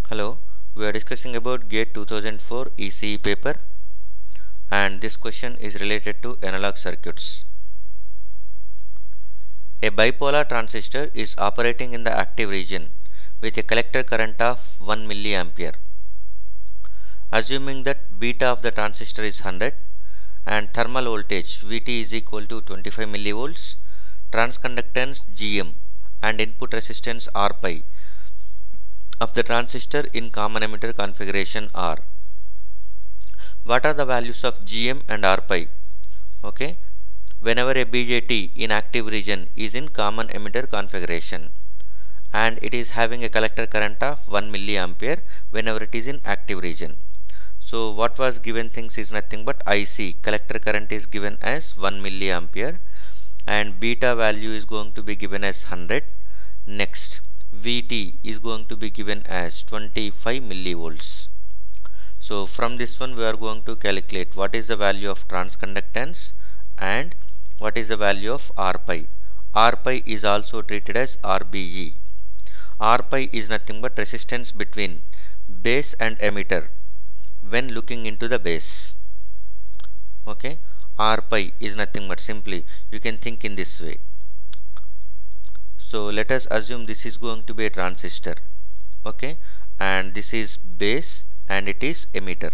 Hello, we are discussing about GATE 2004 ECE paper, and this question is related to analog circuits. A bipolar transistor is operating in the active region with a collector current of 1 milliampere. Assuming that beta of the transistor is 100 and thermal voltage Vt is equal to 25 millivolts, transconductance Gm and input resistance R pi of the transistor in common emitter configuration R. What are the values of Gm and R pi? Okay, whenever a BJT in active region is in common emitter configuration and it is having a collector current of 1 milliampere whenever it is in active region. So what was given things is nothing but IC, collector current is given as 1 milliampere and beta value is going to be given as 100. Next, Vt is going to be given as 25 millivolts. So from this one we are going to calculate what is the value of transconductance and what is the value of R pi. R pi is also treated as RBE. R pi is nothing but resistance between base and emitter when looking into the base. Okay, R pi is nothing but simply you can think in this way. So let us assume this is going to be a transistor, okay, and this is base and it is emitter.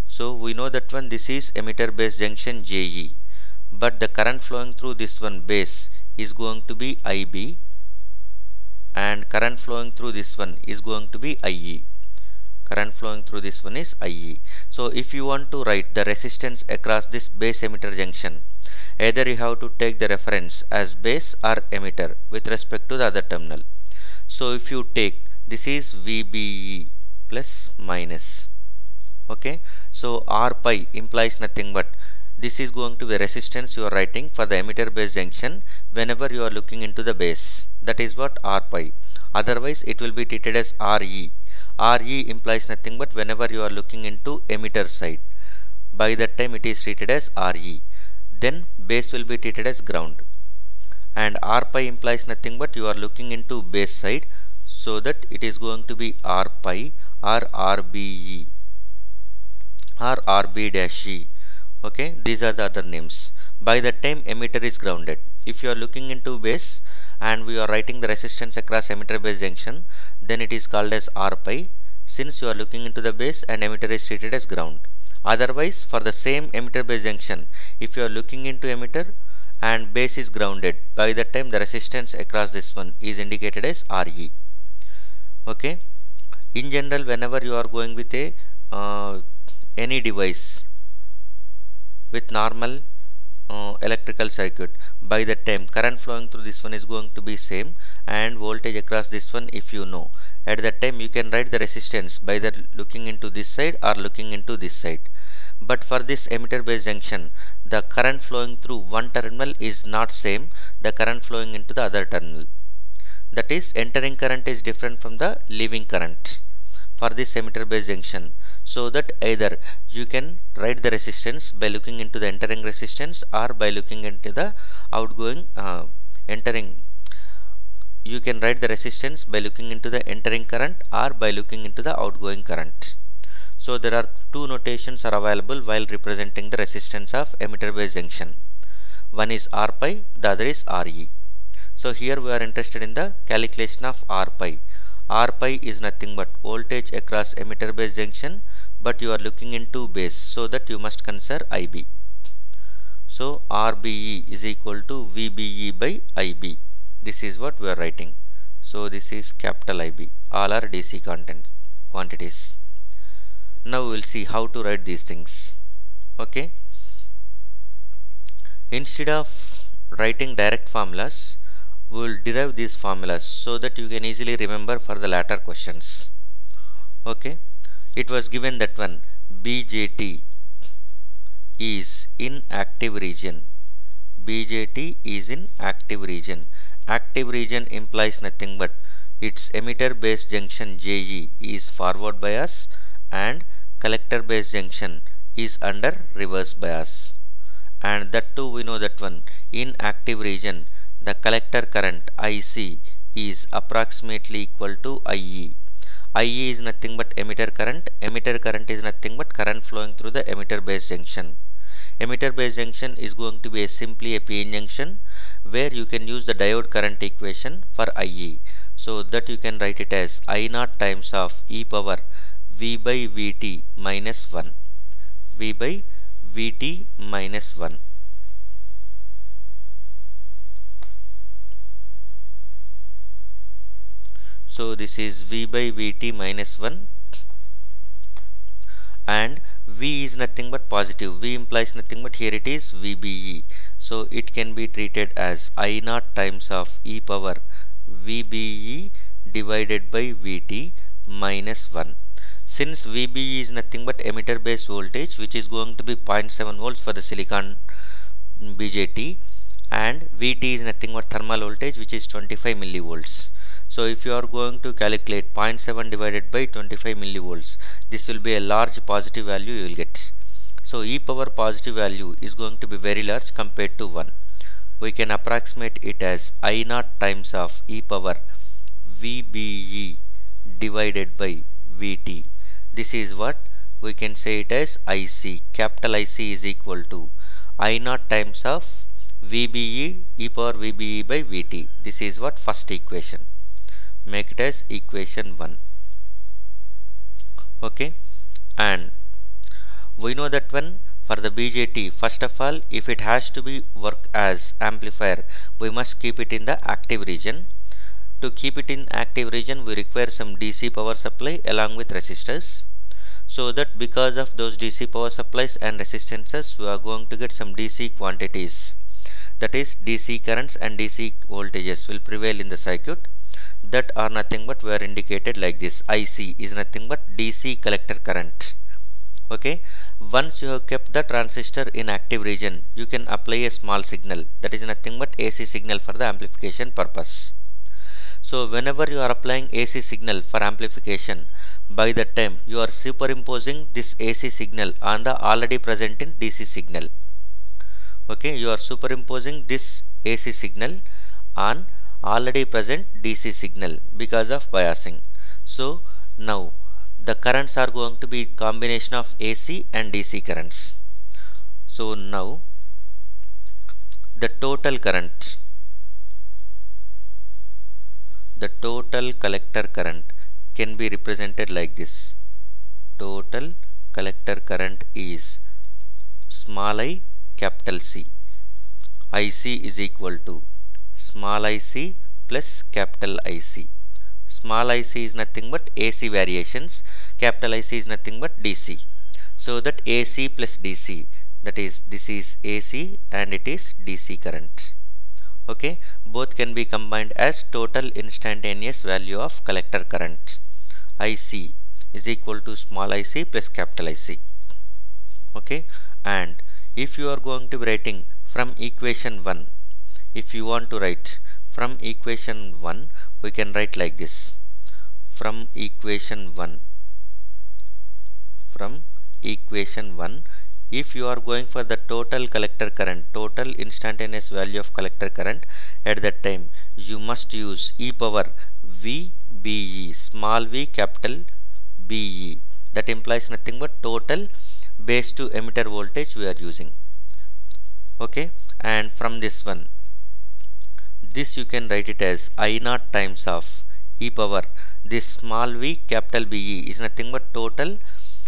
So we know that one, this is emitter base junction JE, but the current flowing through this one base is going to be IB and current flowing through this one is going to be IE. Current flowing through this one is IE. So if you want to write the resistance across this base emitter junction, either you have to take the reference as base or emitter with respect to the other terminal. So if you take, this is VBE plus minus, okay, so R pi implies nothing but this is going to be resistance you are writing for the emitter base junction whenever you are looking into the base. That is what R pi. Otherwise it will be treated as RE. RE implies nothing but whenever you are looking into emitter side, by that time it is treated as RE. Then base will be treated as ground, and R pi implies nothing but you are looking into base side, so that it is going to be R pi or RBE or RB dash E. Okay, these are the other names. By that time emitter is grounded. If you are looking into base and we are writing the resistance across emitter base junction, then it is called as R pi, since you are looking into the base and emitter is treated as ground. Otherwise, for the same emitter base junction, if you are looking into emitter and base is grounded, by that time the resistance across this one is indicated as RE. Okay, in general whenever you are going with a any device with normal electrical circuit, by that time current flowing through this one is going to be same and voltage across this one, if you know, at that time you can write the resistance by either looking into this side or looking into this side. But for this emitter base junction, the current flowing through one terminal is not same the current flowing into the other terminal. That is, entering current is different from the leaving current for this emitter base junction. So that either you can write the resistance by looking into the entering resistance or by looking into the outgoing entering. You can write the resistance by looking into the entering current or by looking into the outgoing current. So there are two notations are available while representing the resistance of emitter base junction. One is R pi, the other is RE. So here we are interested in the calculation of R pi. R pi is nothing but voltage across emitter base junction, but you are looking into base, so that you must consider IB. So RBE is equal to VBE by IB. This is what we are writing. So this is capital IB. All are DC quantities. Now we will see how to write these things. Okay. Instead of writing direct formulas, we will derive these formulas so that you can easily remember for the latter questions. Okay. It was given that one, BJT is in active region. BJT is in active region. Active region implies nothing but its emitter base junction JE is forward bias and collector base junction is under reverse bias. And that too we know that one, in active region the collector current IC is approximately equal to IE. IE is nothing but emitter current. Emitter current is nothing but current flowing through the emitter base junction. Emitter base junction is going to be simply a PN junction where you can use the diode current equation for IE. So that you can write it as I0 times of e power V by Vt minus 1. V by Vt minus 1. So this is V by Vt minus 1, and V is nothing but positive. V implies nothing but here it is VBE. So it can be treated as I0 times of e power VBE divided by Vt minus 1. Since VBE is nothing but emitter base voltage, which is going to be 0.7 volts for the silicon BJT, and Vt is nothing but thermal voltage, which is 25 millivolts. So if you are going to calculate 0.7 divided by 25 millivolts, this will be a large positive value you will get. So e power positive value is going to be very large compared to 1. We can approximate it as I0 times of e power VBE divided by Vt. This is what we can say it as IC. Capital IC is equal to I0 times of VBE e power VBE by Vt. This is what first equation. Make it as equation 1. Okay, and we know that one for the BJT, first of all, if it has to be work as amplifier, we must keep it in the active region. To keep it in active region, we require some DC power supply along with resistors, so that because of those DC power supplies and resistances, we are going to get some DC quantities, that is DC currents and DC voltages will prevail in the circuit, that are nothing but were indicated like this. IC is nothing but DC collector current. Okay, once you have kept the transistor in active region, you can apply a small signal, that is nothing but AC signal for the amplification purpose. So whenever you are applying AC signal for amplification, by that time you are superimposing this AC signal on the already present in DC signal. Okay, you are superimposing this AC signal on already present DC signal because of biasing. So now the currents are going to be combination of AC and DC currents. So now the total current, the total collector current can be represented like this. Total collector current is small I capital C. IC is equal to small ic plus capital IC. Small ic is nothing but AC variations, capital IC is nothing but DC. So that AC plus DC, that is this is AC and it is DC current. Okay, both can be combined as total instantaneous value of collector current. IC is equal to small ic plus capital IC. Okay, and if you are going to be writing from equation 1, if you want to write from equation 1, we can write like this. From equation 1, if you are going for the total collector current, total instantaneous value of collector current, at that time you must use e power VBE, small v capital BE. That implies nothing but total base to emitter voltage we are using. Okay, and from this one, this you can write it as I0 times of e power this small v capital BE is nothing but total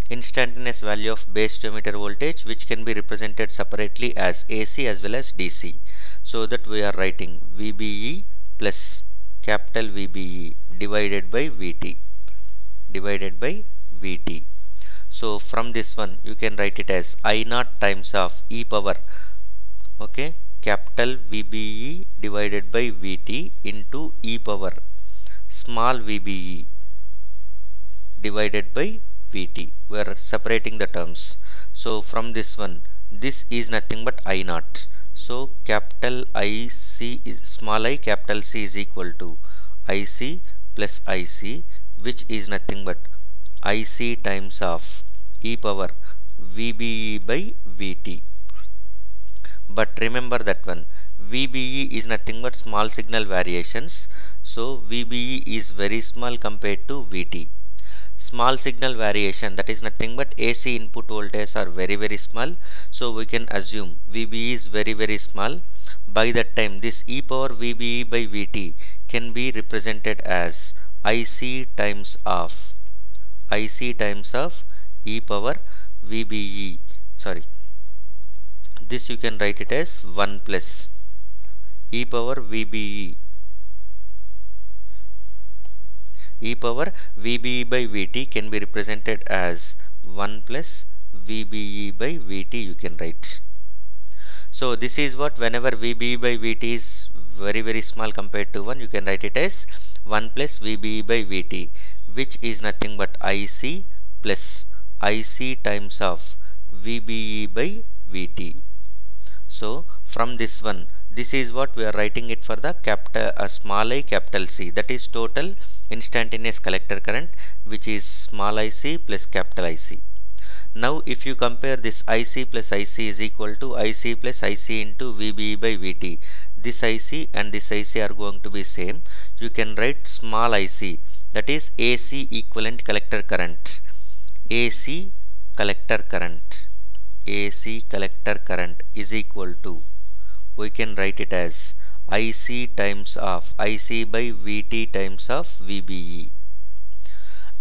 instantaneous value of base to emitter voltage, which can be represented separately as AC as well as DC. So that we are writing VBE plus capital VBE divided by VT. So from this one you can write it as I0 times of e power, okay, capital VBE divided by VT into e power small VBE divided by VT. We are separating the terms. So from this one, this is nothing but I0. So capital IC is small I capital C is equal to IC plus IC, which is nothing but IC times of e power VBE by VT. But remember that one, VBE is nothing but small signal variations. So VBE is very small compared to VT. small signal variation, that is nothing but AC input voltage are very small, so we can assume VBE is very small. By that time this e power VBE by VT can be represented as IC times of e power VBE, sorry, this you can write it as 1 plus e power VBE. E power VBE by VT can be represented as 1 plus VBE by VT you can write. So this is what, whenever VBE by VT is very small compared to 1, you can write it as 1 plus VBE by VT, which is nothing but IC plus IC times of VBE by VT. So from this one, this is what we are writing it for the small I capital C, that is total instantaneous collector current, which is small IC plus capital IC. Now if you compare this IC plus IC is equal to IC plus IC into VBE by VT, this IC and this IC are going to be same. You can write small IC, that is AC equivalent collector current. AC collector current is equal to, we can write it as IC times of IC by VT times of VBE.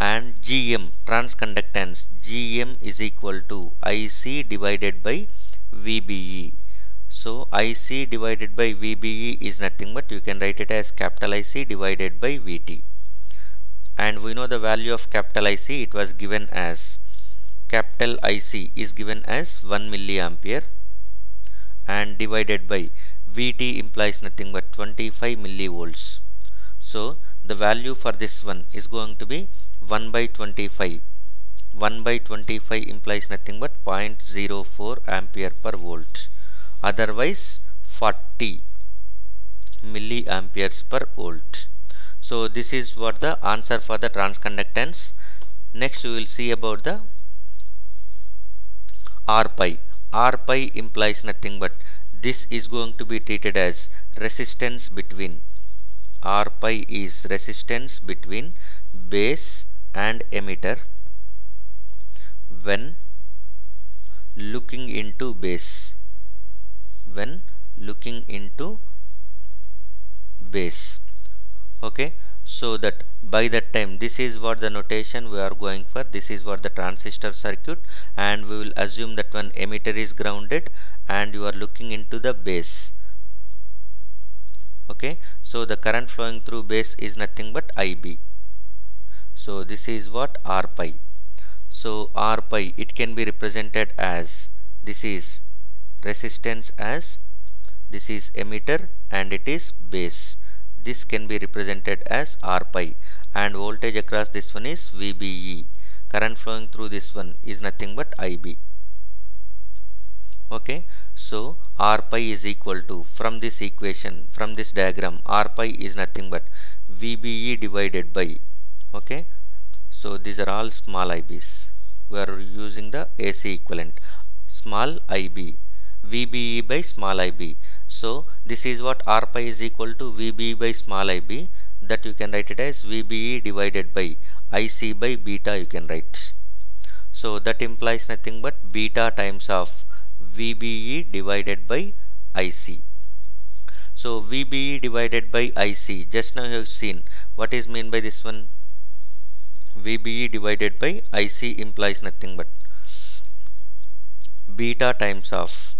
And GM, transconductance, GM is equal to IC divided by VBE. So IC divided by VBE is nothing but, you can write it as capital IC divided by VT. And we know the value of capital IC, it was given as, capital IC is given as 1 milliampere, and divided by VT implies nothing but 25 millivolts. So the value for this one is going to be 1 by 25. 1 by 25 implies nothing but 0.04 ampere per volt, otherwise 40 milliamperes per volt. So this is what the answer for the transconductance. Next we will see about the R pi. R pi implies nothing but, this is going to be treated as resistance between, R pi is resistance between base and emitter when looking into base, okay. So that by that time, this is what the notation we are going for, this is what the transistor circuit, and we will assume that one emitter is grounded and you are looking into the base, okay. So the current flowing through base is nothing but IB. So this is what R pi. So R pi, it can be represented as, this is resistance as, this is emitter and it is base. This can be represented as R pi, and voltage across this one is VBE. Current flowing through this one is nothing but IB. Okay, so R pi is equal to, from this equation, from this diagram, R pi is nothing but VBE divided by, okay. So these are all small IBs. We are using the AC equivalent, small IB, VBE by small IB. So this is what R pi is equal to VBE by small IB, that you can write it as VBE divided by IC by beta you can write. So that implies nothing but beta times of VBE divided by IC. So VBE divided by IC, just now you have seen what is mean by this one. VBE divided by IC implies nothing but beta times of,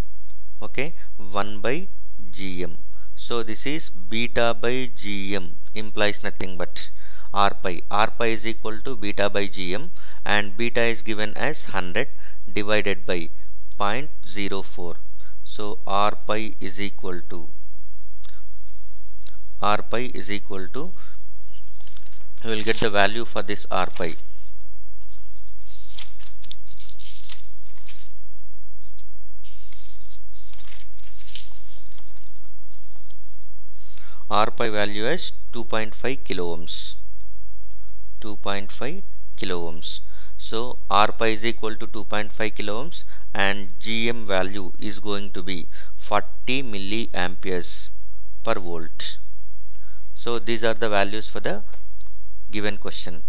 okay, 1 by GM. So this is beta by GM implies nothing but R pi. R pi is equal to beta by GM, and beta is given as 100 divided by 0.04. So R pi is equal to, you will get the value for this R pi. R pi value is 2.5 kilo ohms. 2.5 kilo ohms. So R pi is equal to 2.5 kilo ohms, and GM value is going to be 40 milliamperes per volt. So these are the values for the given question.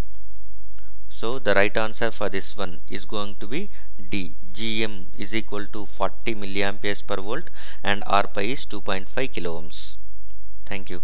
So the right answer for this one is going to be D. Gm is equal to 40 milliamperes per volt and R pi is 2.5 kilo ohms. Thank you.